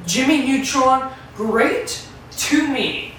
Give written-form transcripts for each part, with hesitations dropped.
Jimmy Neutron, great to me.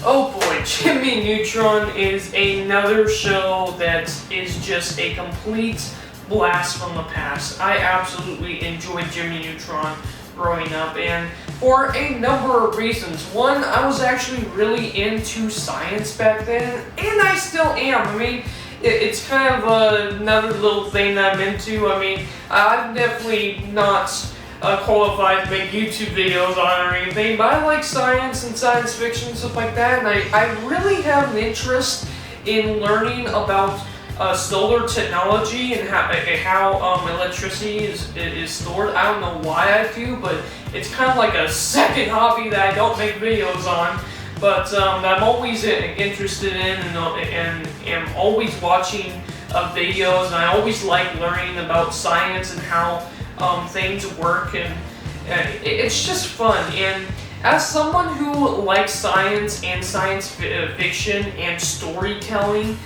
Oh boy, Jimmy Neutron is another show that is just a complete blast from the past. I absolutely enjoyed Jimmy Neutron growing up, and for a number of reasons. One, I was actually really into science back then, and I still am. I mean, it's kind of another little thing that I'm into. I mean, I'm definitely not qualified to make YouTube videos on or anything, but I like science and science fiction and stuff like that, and I really have an interest in learning about solar technology and how electricity is stored. I don't know why I do, but it's kind of like a second hobby that I don't make videos on, but I'm always interested in and am always watching videos, and I always like learning about science and how things work, and it's just fun. And as someone who likes science and science fiction and storytelling,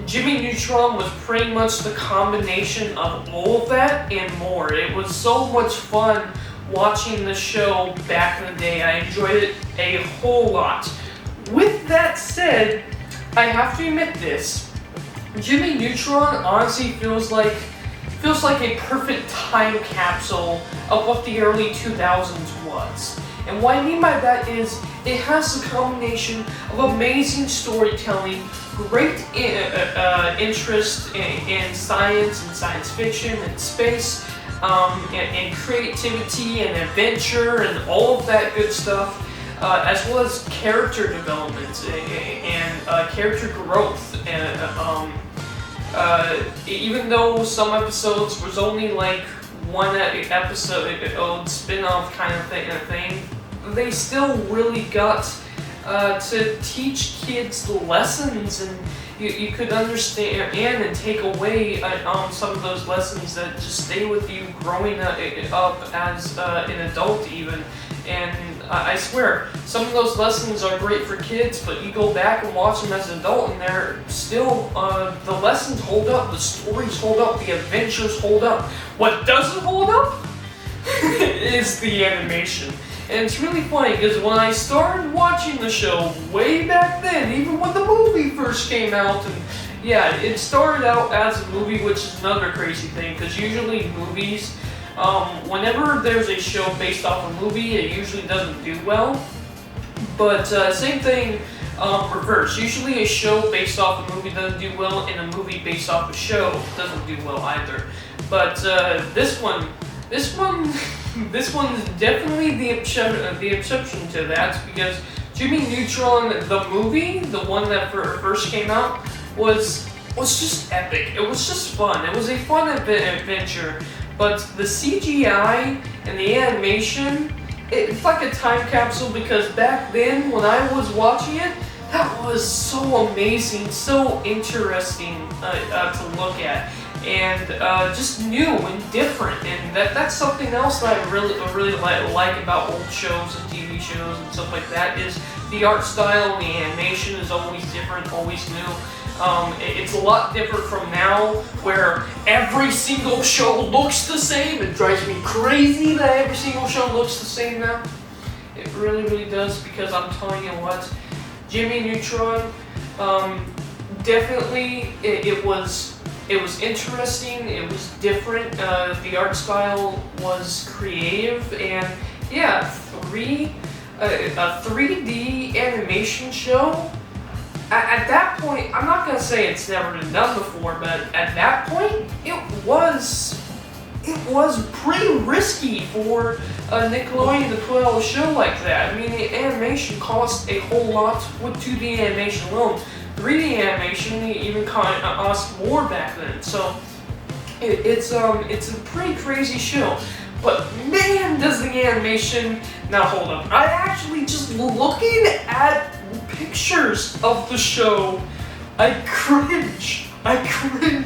Jimmy Neutron was pretty much the combination of all of that and more. It was so much fun watching the show back in the day. I enjoyed it a whole lot. With that said, I have to admit this. Jimmy Neutron honestly feels like a perfect time capsule of what the early 2000s was. And what I mean by that is it has a combination of amazing storytelling, great interest in science and science fiction and space, and creativity and adventure and all of that good stuff, as well as character development and character growth. Even though some episodes was only like one episode spin-off kind of thing, they still really got to teach kids lessons, and you could understand and take away some of those lessons that just stay with you growing up as an adult even. And I swear, some of those lessons are great for kids, but you go back and watch them as an adult, and they're still, the lessons hold up, the stories hold up, the adventures hold up. What doesn't hold up is the animation. And it's really funny, because when I started watching the show way back then, even when the movie first came out, and yeah, it started out as a movie, which is another crazy thing, because usually movies, whenever there's a show based off a movie, it usually doesn't do well. But same thing, reverse. Usually a show based off a movie doesn't do well, and a movie based off a show doesn't do well either. But this one is definitely the exception to that, because Jimmy Neutron, the movie, the one that first came out, was just epic. It was just fun. It was a fun adventure. But the CGI and the animation, it's like a time capsule, because back then when I was watching it, that was so amazing, so interesting to look at, and just new and different. And that's something else that I really like about old shows and TV shows and stuff like that, is the art style and the animation is always different, always new. It's a lot different from now, where every single show looks the same. It drives me crazy that every single show looks the same now. It really, really does, because I'm telling you what, Jimmy Neutron, definitely it was interesting, it was different, the art style was creative, and yeah, a 3D animation show. At that point, I'm not gonna say it's never been done before, but at that point, it was pretty risky for Nickelodeon to put out a show like that. I mean, the animation cost a whole lot with 2D animation alone. 3D animation even cost more back then. So it's a pretty crazy show. But man, does the animation not hold up. I actually, just looking at pictures of the show, I cringe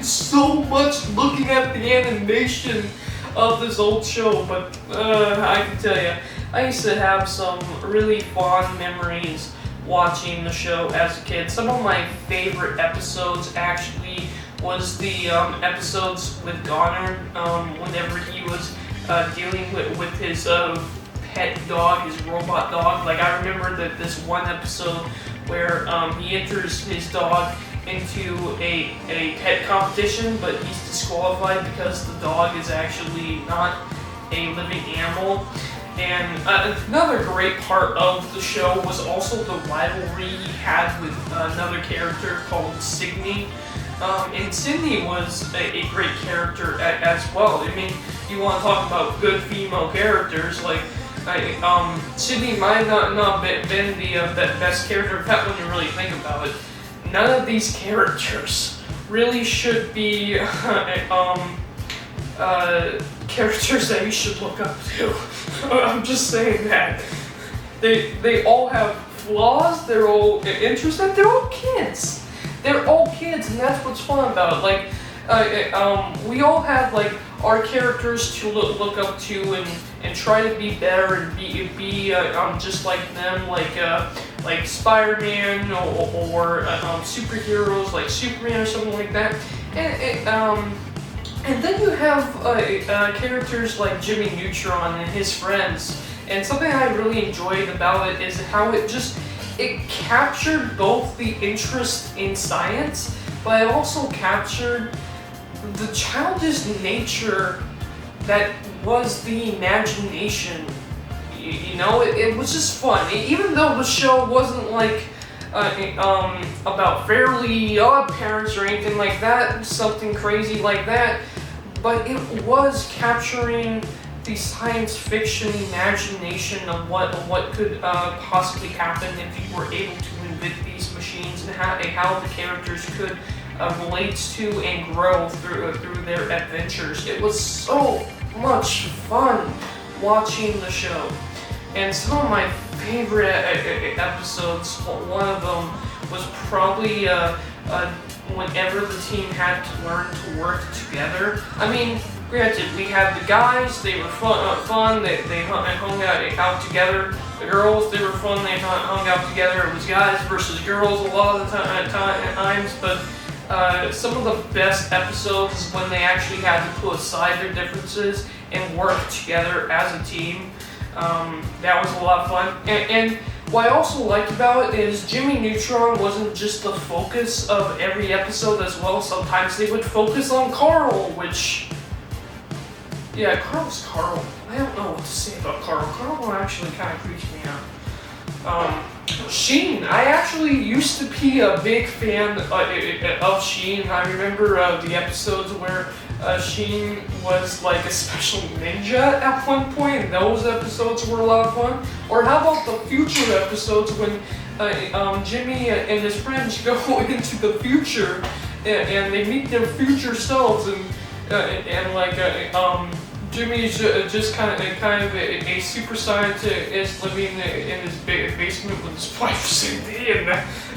so much looking at the animation of this old show. But I can tell you, I used to have some really fond memories watching the show as a kid. Some of my favorite episodes actually was the episodes with Goner, whenever he was dealing with his pet dog, his robot dog. Like, I remember that this one episode where he enters his dog into a pet competition, but he's disqualified because the dog is actually not a living animal. And another great part of the show was also the rivalry he had with another character called Sydney. And Sydney was a great character as well. I mean, you want to talk about good female characters, like, Sydney might not been the best character. In fact, when you really think about it, none of these characters really should be characters that you should look up to. I'm just saying that. They all have flaws, they're all interesting, they're all kids. They're all kids, and that's what's fun about it. Like, we all have, like, our characters to look up to and try to be better and be just like them, like Spider-Man or superheroes like Superman or something like that. And then you have characters like Jimmy Neutron and his friends. And something I really enjoyed about it is how it captured both the interest in science, but it also captured the childish nature that was the imagination. You know, it was just fun. Even though the show wasn't like about Fairly Odd Parents or anything like that, something crazy like that, but it was capturing the science fiction imagination of what could possibly happen if you were able to invent these machines, and how the characters could relate to and grow through their adventures. It was so much fun watching the show. And some of my favorite episodes, one of them was probably whenever the team had to learn to work together. I mean, granted, we had the guys, they were fun, they hung out together. The girls, they were fun, they hung out together. It was guys versus girls a lot of the times, but some of the best episodes is when they actually had to put aside their differences and work together as a team. That was a lot of fun. And what I also liked about it is Jimmy Neutron wasn't just the focus of every episode as well. Sometimes they would focus on Carl, which... yeah, Carl's Carl. I don't know what to say about Carl. Carl actually kind of creeps me out. Sheen. I actually used to be a big fan of Sheen. I remember the episodes where Sheen was like a special ninja at one point, and those episodes were a lot of fun. Or how about the future episodes when Jimmy and his friends go into the future and they meet their future selves, and like Jimmy's just kind of a super scientist living in his basement with his wife Cindy, and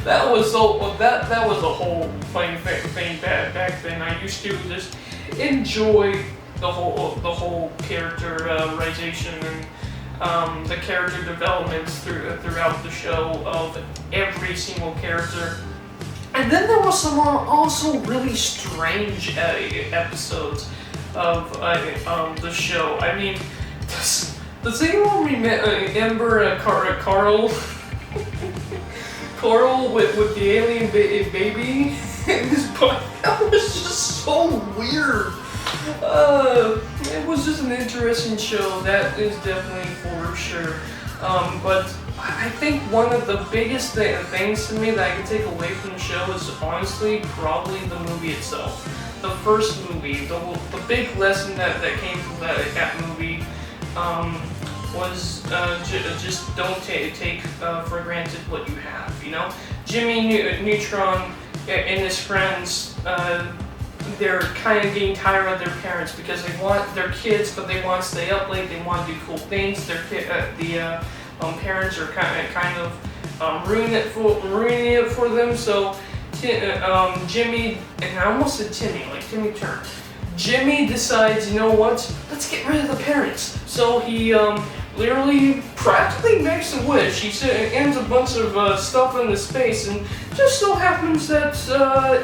that was a whole funny thing back then. I used to just enjoy the whole characterization and the character developments throughout the show of every single character. And then there was some also really strange episodes of the show. I mean, does anyone remember Carl? Carl with the alien baby in his butt? That was just so weird. It was just an interesting show, that is definitely for sure. But I think one of the biggest things to me that I can take away from the show is honestly probably the movie itself. The first movie, the big lesson that came from that movie was just don't take for granted what you have, you know? Jimmy Neutron and his friends, they're kind of getting tired of their parents because they want their kids, but they want to stay up late, they want to do cool things. The parents are kind of ruining it for them, so Jimmy, and I almost said Timmy, like Timmy Turner. Jimmy decides, you know what? Let's get rid of the parents. So he literally practically makes a wish. He ends a bunch of stuff into space, and just so happens that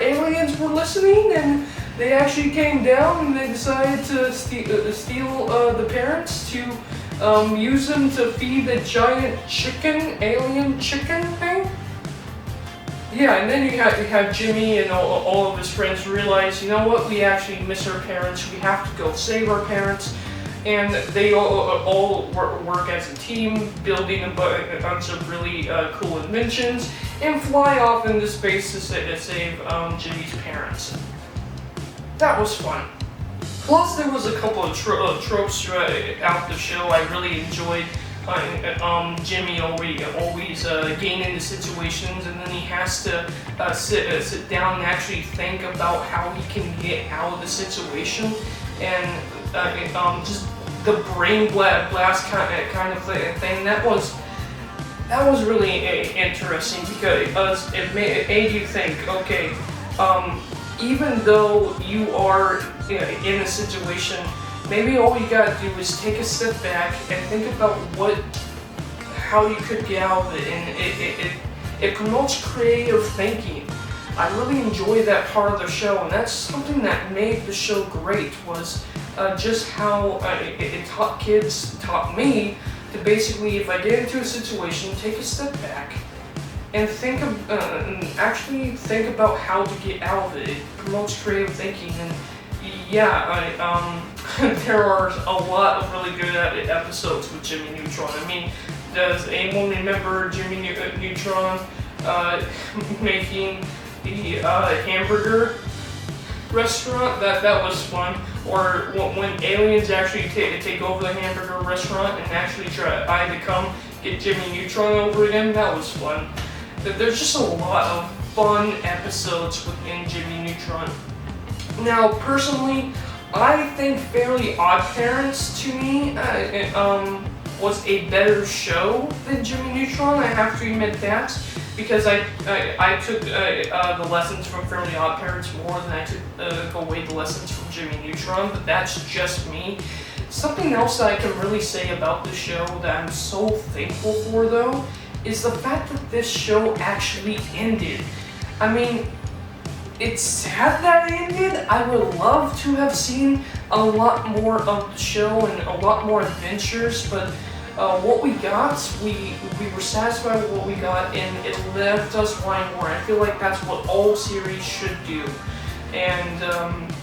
aliens were listening, and they actually came down and they decided to steal the parents to use them to feed a giant alien chicken thing. Yeah, and then you have Jimmy and all of his friends realize, you know what, we actually miss our parents, we have to go save our parents, and they all work as a team, building a bunch of really cool inventions, and fly off into space to save Jimmy's parents. That was fun. Plus, there was a couple of tropes throughout the show I really enjoyed. Jimmy always getting into situations, and then he has to sit down and actually think about how he can get out of the situation, and just the brain blast kind of thing. That was really interesting because it made you think, okay, even though you are in a situation, maybe all you gotta do is take a step back and think about how you could get out of it, and it promotes creative thinking. I really enjoy that part of the show, and that's something that made the show great, was just how it taught me to basically, if I get into a situation, take a step back and actually think about how to get out of it. It promotes creative thinking, and yeah, there are a lot of really good episodes with Jimmy Neutron. I mean, does anyone remember Jimmy Neutron making the hamburger restaurant? That was fun. Or when aliens actually take over the hamburger restaurant and actually try to come get Jimmy Neutron over again, that was fun. There's just a lot of fun episodes within Jimmy Neutron. Now, personally, I think Fairly Odd Parents, to me, was a better show than Jimmy Neutron. I have to admit that, because I took the lessons from Fairly Odd Parents more than I took away the lessons from Jimmy Neutron, but that's just me. Something else that I can really say about the show that I'm so thankful for, though, is the fact that this show actually ended. I mean, it's sad that it ended. I would love to have seen a lot more of the show and a lot more adventures, but what we got, we were satisfied with what we got, and it left us wanting more. I feel like that's what all series should do. And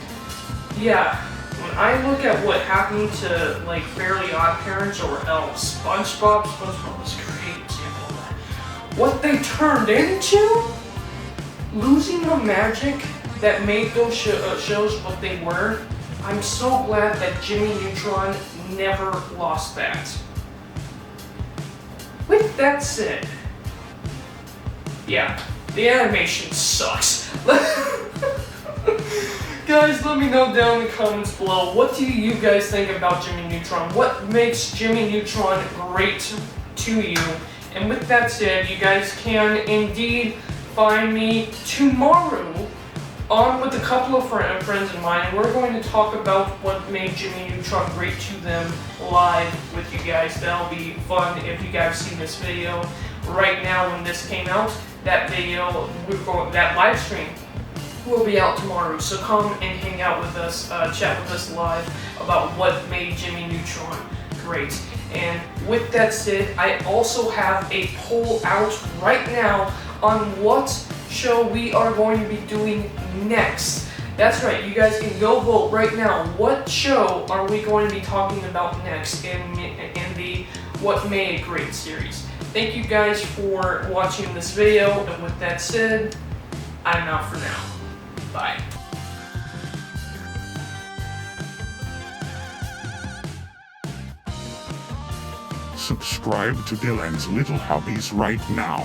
yeah, when I look at what happened to like Fairly Odd Parents or SpongeBob was a great example of that. What they turned into, losing the magic that made those shows what they were. I'm so glad that Jimmy Neutron never lost that. With that said, yeah, the animation sucks. Guys, let me know down in the comments below, what do you guys think about Jimmy Neutron? What makes Jimmy Neutron great to you? And with that said, you guys can indeed find me tomorrow on with a couple of friends of mine, and we're going to talk about what made Jimmy Neutron great to them live with you guys. That'll be fun if you guys seen this video right now when this came out. That video, that live stream will be out tomorrow, so come and hang out with us, chat with us live about what made Jimmy Neutron great. And with that said, I also have a poll out right now on what show we are going to be doing next. That's right, you guys can go vote right now. What show are we going to be talking about next in the What Made a Great series? Thank you guys for watching this video, and with that said, I'm out for now. Bye. Subscribe to Dylan's Little Hobbies right now.